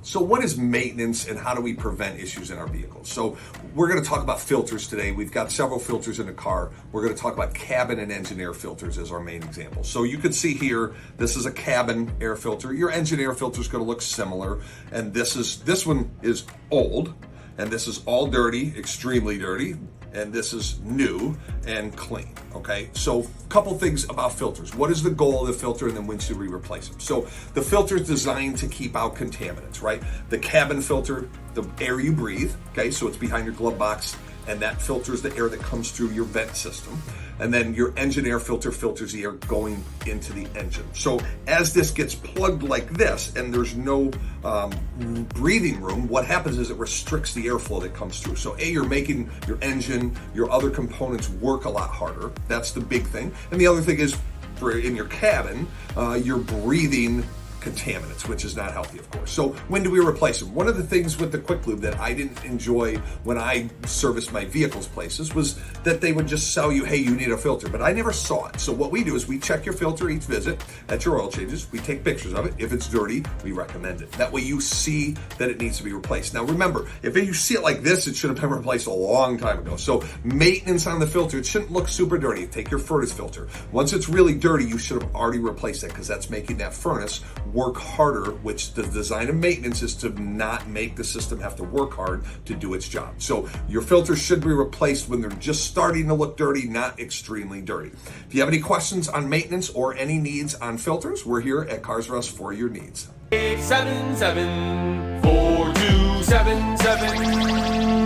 So what is maintenance and how do we prevent issues in our vehicles? So we're going to talk about filters today. We've got several filters in the car. We're going to talk about cabin and engine air filters as our main example. So you can see here, this is a cabin air filter. Your engine air filter is going to look similar. And this one is old, and this is all dirty, extremely dirty. And this is new and clean, okay? So a couple things about filters. What is the goal of the filter, and then when should we replace them? So the filter is designed to keep out contaminants, right? The cabin filter, the air you breathe, okay? So it's behind your glove box, and that filters the air that comes through your vent system. And then your engine air filter filters the air going into the engine. So as this gets plugged like this and there's no breathing room, what happens is it restricts the airflow that comes through. So you're making your engine, your other components work a lot harder. That's the big thing. And the other thing is, in your cabin, you're breathing contaminants, which is not healthy, of course. So when do we replace them? One of the things with the quick lube that I didn't enjoy when I serviced my vehicles places was that they would just sell you, hey, you need a filter, but I never saw it. So what we do is we check your filter each visit at your oil changes. We take pictures of it. If it's dirty, we recommend it. That way you see that it needs to be replaced. Now remember, if you see it like this, it should have been replaced a long time ago. So maintenance on the filter, it shouldn't look super dirty. Take your furnace filter. Once it's really dirty, you should have already replaced it, because that's making that furnace work harder, which the design of maintenance is to not make the system have to work hard to do its job. So your filters should be replaced when they're just starting to look dirty, not extremely dirty. If you have any questions on maintenance or any needs on filters, we're here at Cars R Us for your needs. 877-4277